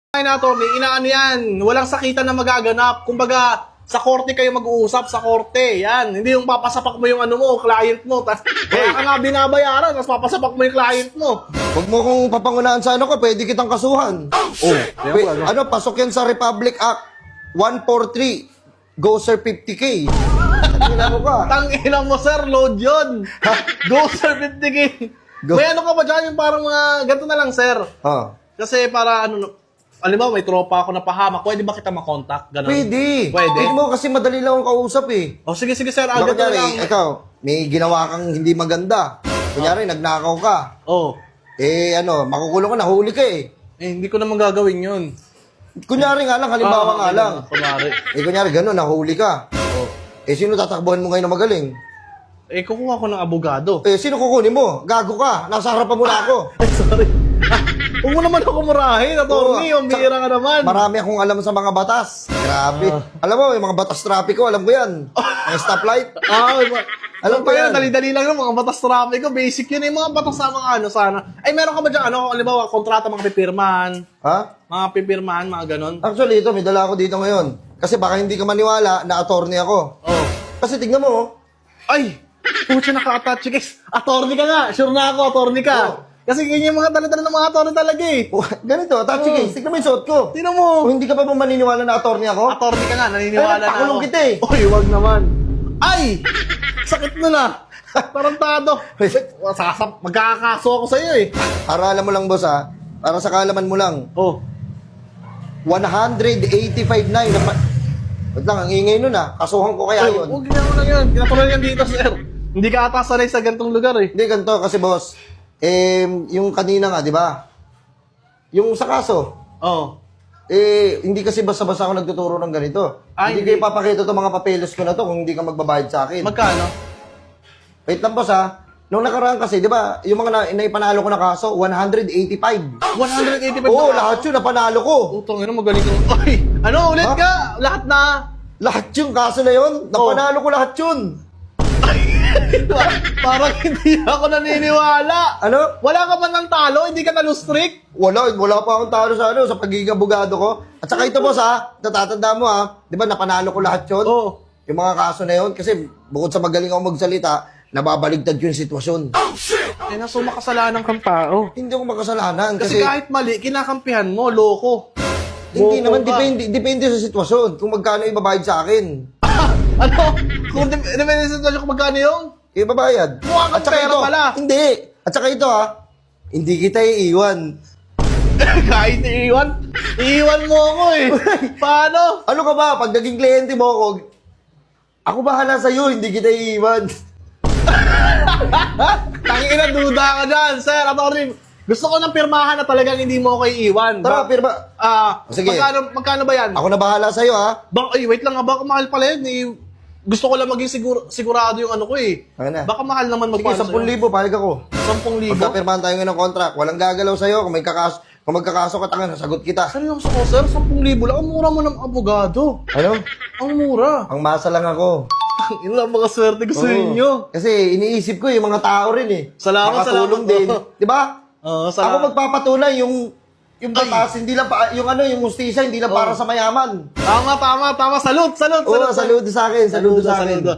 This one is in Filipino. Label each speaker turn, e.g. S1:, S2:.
S1: na to, may inaan yan. Walang sakitan na magaganap. Kumbaga, sa korte kayo mag-uusap, sa korte. Yan. Hindi yung papasapak mo yung ano mo, client mo. Kaya ka nga binabayaran, tapos papasapak mo yung client mo.
S2: Huwag mo kung papangunahan sa ano ko, pwede kitang kasuhan. Pasok yan sa Republic Act 143. Go sir 50K. Tangina mo ka.
S1: Tangina mo, sir, load yun. Go, sir, 50K.
S2: Go.
S1: May ano ka ba dyan? Yung parang mga, ganito na lang, sir. Kasi para alam mo, may tropa ako na pahamak. Pwede ba kita makontak? Ganun.
S2: Pwede.
S1: Pwede?
S2: Pwede mo kasi madali lang akong kausap eh.
S1: Oh, sige, sir.
S2: Baka
S1: Ganito na lang.
S2: kunyari, ikaw, may ginawa kang hindi maganda. Kunyari, nagnakaw ka.
S1: Oh.
S2: Makukulong ka, nahuli ka eh.
S1: Hindi ko naman gagawin yun.
S2: Kunyari nga lang, halimbawa nga lang.
S1: Kunwari.
S2: Kunyari, gano'n, nahuli ka. Sino tatakbuhan mo ngayon na magaling?
S1: Kukuha ko ng abogado.
S2: Sino kukunin mo? Gago ka. Nasa harapan mo na ako.
S1: Ay, sorry. Huwag mo naman ako murahin, attorney. Ang bihira ka naman.
S2: Marami akong alam sa mga batas. Grabe. Alam mo, yung mga batas trapiko, alam ko yan. Mga stoplight.
S1: Alam ko yan, dali-dali lang yung mga batas trapiko. Basic yun. Yung mga batas sa mga sana. Ay, meron ka ba dyan, halimbawa, kontrata, mga pipirmahan?
S2: Ha?
S1: Mga pipirmahan, mga ganon.
S2: Actually, may dala ako dito ngayon. Kasi baka hindi ka maniwala na attorney ako.
S1: Oh.
S2: Kasi tignan mo,
S1: Ay! Pucha, naka-attach guys. Attorney ka nga. Sure na ako, attorney ka.
S2: Oo.
S1: Kasi ganyan yung mga dala-dala ng mga attorney talaga eh.
S2: ganito, touchy case. Tignan mo yung suot ko.
S1: Tingnan mo.
S2: Kung hindi ka pa ba maniniwala na attorney ako?
S1: Attorney ka nga, naniniwala na ako.
S2: Pakulong kita eh.
S1: Uy, wag naman. Ay! Sakit na na. Tarantado. Magkakakaso ako sa'yo eh.
S2: Para alam mo lang, boss ha. Para sa kaalaman mo lang.
S1: Oh.
S2: 185.9 na Wait lang, ang ingay nun ha. Kasuhan ko kaya yun.
S1: Huwag na mo lang yun. Kinatuloy yan dito, sir. Hindi ka ata sanay sa ganitong lugar eh.
S2: Hindi, ganito kasi boss. Yung kanina nga, di ba? Yung sa kaso.
S1: Oh.
S2: Hindi kasi basta-basta ako nagtuturo ng ganito.
S1: Ay,
S2: Hindi kayo papakita itong mga papeles ko na to kung hindi ka magbabayad sa akin.
S1: Magkano?
S2: Wait lang boss ha. Nung nakaraan kasi, di ba, yung mga naipanalo ko na kaso, 185.
S1: 185
S2: Oo,
S1: na
S2: lahat yun, napanalo ko.
S1: Utong, magaling ko. Ay, ulit
S2: Ha?
S1: ka? Lahat na.
S2: Lahat yung kaso na yun, napanalo ko lahat yun.
S1: Parang hindi ako naniniwala.
S2: Ano?
S1: Wala ka man ng talo? Hindi ka na-lose-streak?
S2: Wala pa akong talo sa pagiging abogado ko. At saka ito boss ha, natatanda mo ha, di ba napanalo ko lahat yun?
S1: Oo.
S2: Yung mga kaso na yun, kasi bukod sa magaling ako magsalita, nababaligtad yung sitwasyon.
S1: So makasalanan kang tao.
S2: Hindi ako makasalanan
S1: Kasi
S2: kasi,
S1: kahit mali, kinakampihan mo, loko.
S2: hindi
S1: Loko
S2: naman,
S1: ka.
S2: depende sa sitwasyon kung magkano ibabayad sa akin.
S1: Ano? Kung depende sa sitwasyon kung magkano yung?
S2: Ibabayad.
S1: Mukha kang
S2: At saka
S1: pera
S2: ito,
S1: pala.
S2: Hindi. At saka ito ha, hindi kita iiwan.
S1: Kahit iiwan mo ako eh. Paano?
S2: Ano ka ba, pag naging kliyente mo ako bahala sa'yo, hindi kita iiwan.
S1: Tangina, duda ka dyan, sir. Attorney, gusto ko ng pirmahan na talagang hindi mo ako iiwan.
S2: Tara, pirma. Sige.
S1: Magkano ba yan?
S2: Ako na bahala sa'yo ha.
S1: Wait lang, baka mahal pala yun eh. Gusto ko lang maging sigurado yung ano ko eh.
S2: Ano na?
S1: Baka mahal naman
S2: Sige,
S1: magpano
S2: 10,000, pahig ako.
S1: 10,000?
S2: Pagkapirmahan tayo ngayon ng contract, walang gagalaw sa'yo. Kung magkakaso ka, tangan, sasagot kita.
S1: Seryoso ko, sir? 10,000 lang? Ang mura mo ng abogado.
S2: Ano?
S1: Ang mura.
S2: Ang masa lang ako.
S1: Yun lang mga swerte ko sa
S2: Oo.
S1: inyo.
S2: Kasi iniisip ko yung mga tao rin eh.
S1: Salamat,
S2: Makatulong
S1: salamat.
S2: din. Di ba?
S1: Oo,
S2: Ako magpapatunay yung batas, hindi lang yung justisya, hindi lang para sa mayaman.
S1: Tama. Salute.
S2: Oo, saludo sa akin. Saludo sa akin.
S1: Saludo.